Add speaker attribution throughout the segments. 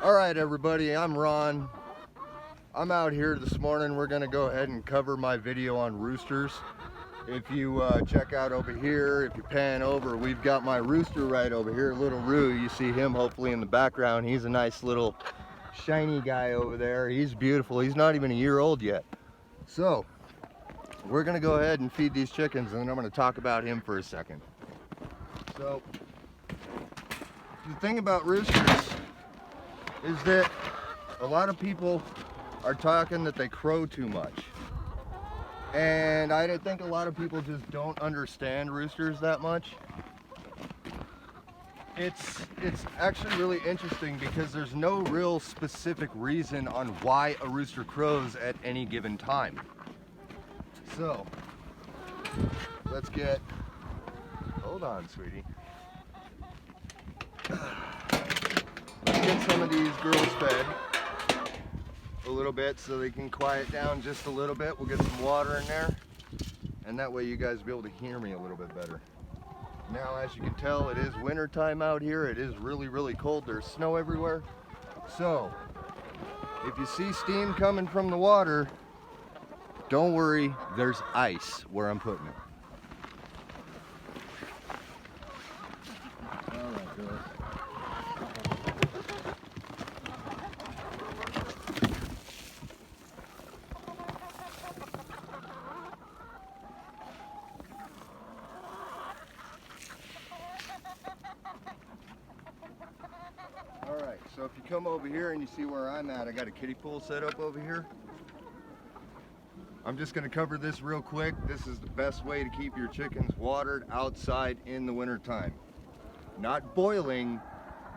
Speaker 1: All right, everybody, I'm Ron. I'm out here this morning. We're going to go ahead and cover my video on roosters. If you check out over here, if you pan over, we've got my rooster right over here, little Roo. You see him hopefully in the background. He's a nice little shiny guy over there. He's beautiful. He's not even a year old yet. So we're going to go ahead and feed these chickens, and then I'm going to talk about him for a second. So the thing about roosters is that a lot of people are talking that they crow too much. And I think a lot of people just don't understand roosters that much. It's actually really interesting because there's no real specific reason on why a rooster crows at any given time. So, let's get, hold on, sweetie. Let's get some of these girls fed a little bit so they can quiet down just a little bit. We'll get some water in there, and that way you guys will be able to hear me a little bit better. Now, as you can tell, it is winter time out here. It is really cold. There's snow everywhere. So if you see steam coming from the water, don't worry, there's ice where I'm putting it. All right, girls. Alright, so if you come over here and you see where I'm at, I got a kiddie pool set up over here. I'm just going to cover this real quick. This is the best way to keep your chickens watered outside in the winter time. Not boiling,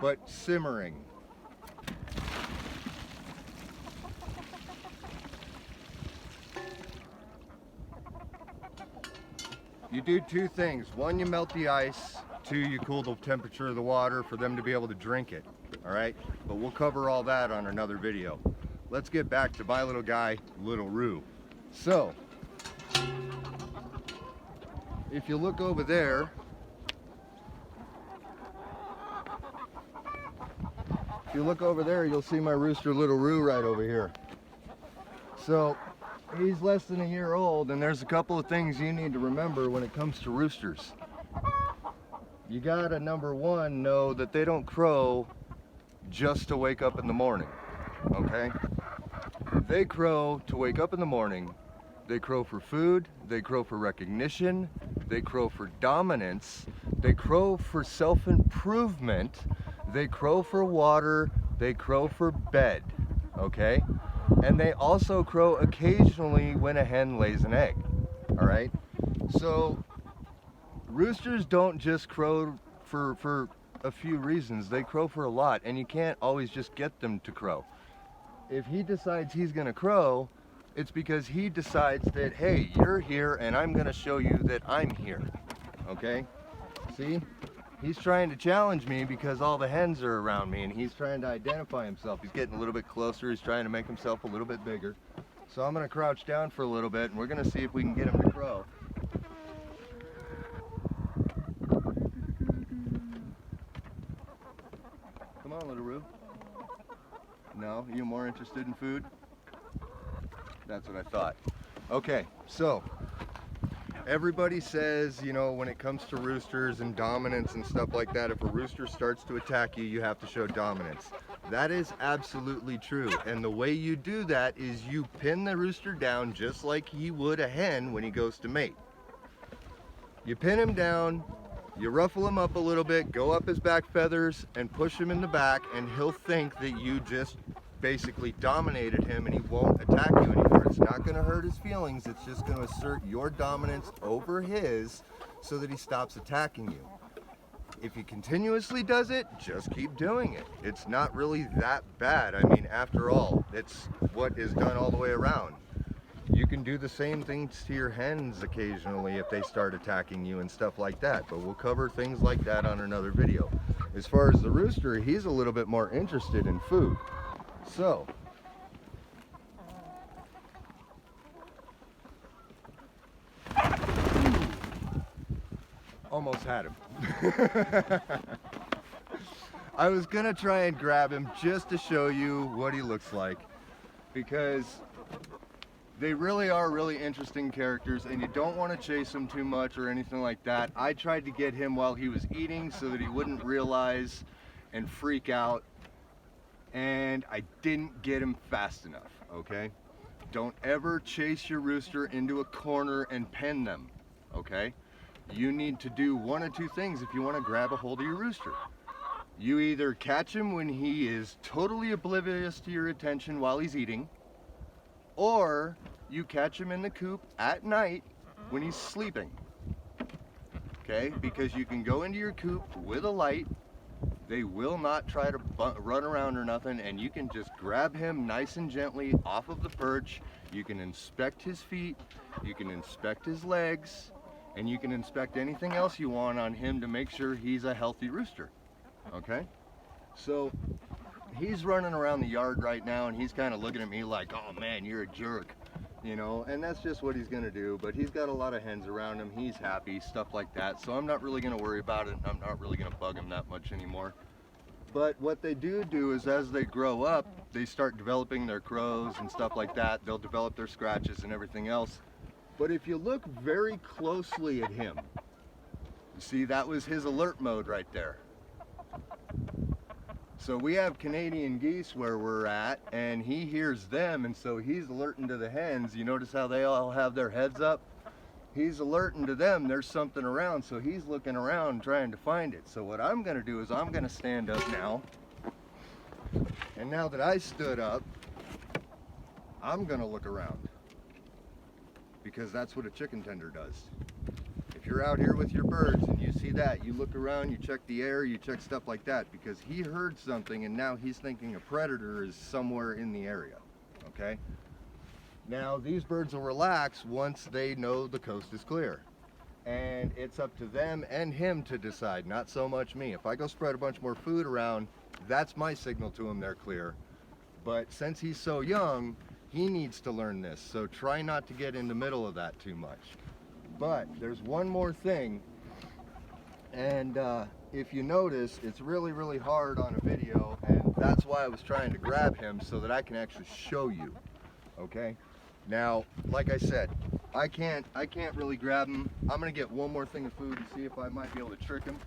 Speaker 1: but simmering. You do two things. One, you melt the ice. Two, you cool the temperature of the water for them to be able to drink it. All right, but we'll cover all that on another video. Let's get back to my little guy, little Roo. So, if you look over there, you'll see my rooster, little Roo, right over here. So, he's less than a year old, and there's a couple of things you need to remember when it comes to roosters. You gotta, number one, know that they don't crow just to wake up in the morning, okay? They crow to wake up in the morning. They crow for food, they crow for recognition, they crow for dominance, they crow for self-improvement, they crow for water, they crow for bed, okay? And they also crow occasionally when a hen lays an egg, all right? So roosters don't just crow for a few reasons. They crow for a lot, and you can't always just get them to crow. If he decides he's gonna crow, it's because he decides that, hey, you're here and I'm gonna show you that I'm here, okay? See, he's trying to challenge me because all the hens are around me, and he's trying to identify himself. He's getting a little bit closer. He's trying to make himself a little bit bigger. So I'm gonna crouch down for a little bit, and we're gonna see if we can get him to crow. Come on, little Roo. No, you're more interested in food? That's what I thought. Okay, so everybody says, you know, when it comes to roosters and dominance and stuff like that, if a rooster starts to attack you, you have to show dominance. That is absolutely true. And the way you do that is you pin the rooster down just like you would a hen when he goes to mate. You pin him down, you ruffle him up a little bit, go up his back feathers and push him in the back, and he'll think that you just basically dominated him and he won't attack you anymore. It's not going to hurt his feelings. It's just going to assert your dominance over his so that he stops attacking you. If he continuously does it, just keep doing it. It's not really that bad. I mean, after all, it's what is done all the way around. You can do the same things to your hens occasionally if they start attacking you and stuff like that, but we'll cover things like that on another video. As far as the rooster, he's a little bit more interested in food. So, almost had him. I was gonna try and grab him just to show you what he looks like, because they really are really interesting characters, and you don't want to chase them too much or anything like that. I tried to get him while he was eating so that he wouldn't realize and freak out, and I didn't get him fast enough, okay? Don't ever chase your rooster into a corner and pen them, okay? You need to do one of two things if you want to grab a hold of your rooster. You either catch him when he is totally oblivious to your attention while he's eating, or you catch him in the coop at night when he's sleeping, okay? Because you can go into your coop with a light. They will not try to run around or nothing, and you can just grab him nice and gently off of the perch. You can inspect his feet, you can inspect his legs, and you can inspect anything else you want on him to make sure he's a healthy rooster, okay? So he's running around the yard right now, and he's kind of looking at me like, oh man, you're a jerk, you know, and that's just what he's gonna do. But he's got a lot of hens around him, he's happy, stuff like that, so I'm not really gonna worry about it. I'm not really gonna bug him that much anymore. But what they do is, as they grow up, they start developing their crows and stuff like that. They'll develop their scratches and everything else. But if you look very closely at him, you see that was his alert mode right there. So we have Canadian geese where we're at, and he hears them, and so he's alerting to the hens. You notice how they all have their heads up? He's alerting to them there's something around, so he's looking around trying to find it. So what I'm gonna do is I'm gonna stand up now, and now that I stood up, I'm gonna look around, because that's what a chicken tender does. If you're out here with your birds and you see that, you look around, you check the air, you check stuff like that, because he heard something and now he's thinking a predator is somewhere in the area, okay? Now these birds will relax once they know the coast is clear, and it's up to them and him to decide, not so much me. If I go spread a bunch more food around, that's my signal to him they're clear. But since he's so young, he needs to learn this, so try not to get in the middle of that too much. But there's one more thing, and if you notice, it's really, really hard on a video, and that's why I was trying to grab him so that I can actually show you, okay? Now, like I said, I can't really grab him. I'm gonna get one more thing of food and see if I might be able to trick him.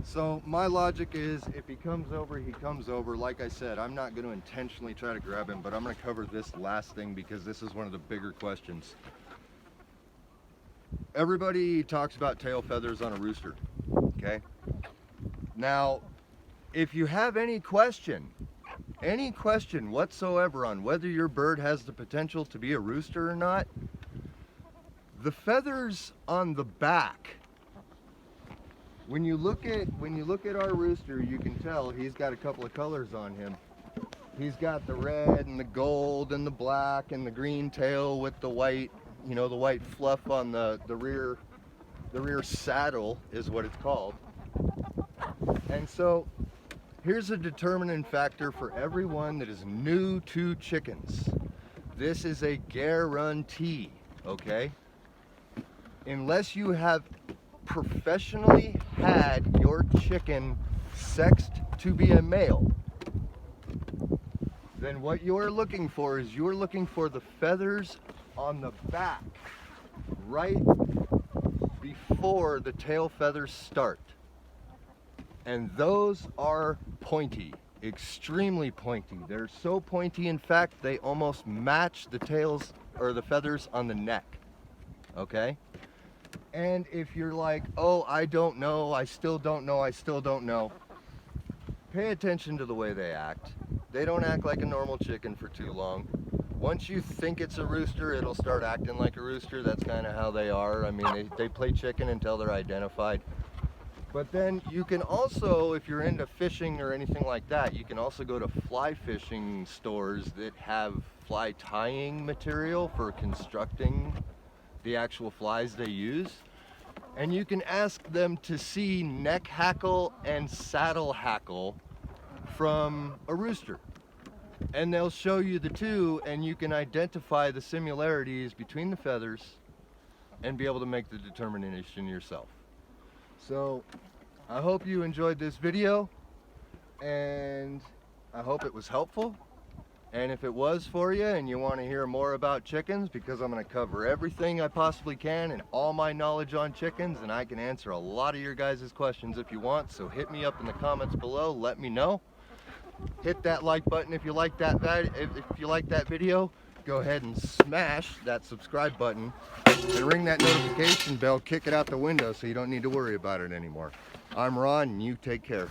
Speaker 1: So my logic is, if he comes over, he comes over. Like I said, I'm not going to intentionally try to grab him, but I'm going to cover this last thing because this is one of the bigger questions. Everybody talks about tail feathers on a rooster, okay? Now, if you have any question whatsoever on whether your bird has the potential to be a rooster or not, the feathers on the back, when you look at our rooster, you can tell he's got a couple of colors on him. He's got the red and the gold and the black and the green tail with the white, you know, the white fluff on the rear saddle is what it's called. And so here's a determining factor for everyone that is new to chickens. This is a guarantee, okay? Unless you have professionally had your chicken sexed to be a male, then what you're looking for is you're looking for the feathers on the back right before the tail feathers start. And those are pointy, extremely pointy. They're so pointy, in fact, they almost match the tails or the feathers on the neck, okay? And if you're like, oh, I don't know, I still don't know, pay attention to the way they act. They don't act like a normal chicken for too long. Once you think it's a rooster, it'll start acting like a rooster. That's kind of how they are. I mean, they play chicken until they're identified. But then you can also, if you're into fishing or anything like that, you can also go to fly fishing stores that have fly tying material for constructing the actual flies they use. And you can ask them to see neck hackle and saddle hackle from a rooster. And they'll show you the two, and you can identify the similarities between the feathers and be able to make the determination yourself. So I hope you enjoyed this video, and I hope it was helpful. And if it was for you and you want to hear more about chickens, because I'm going to cover everything I possibly can and all my knowledge on chickens, and I can answer a lot of your guys' questions if you want, so hit me up in the comments below, let me know. Hit that like button if you like that video. Go ahead and smash that subscribe button and ring that notification bell, kick it out the window so you don't need to worry about it anymore. I'm Ron, and you take care.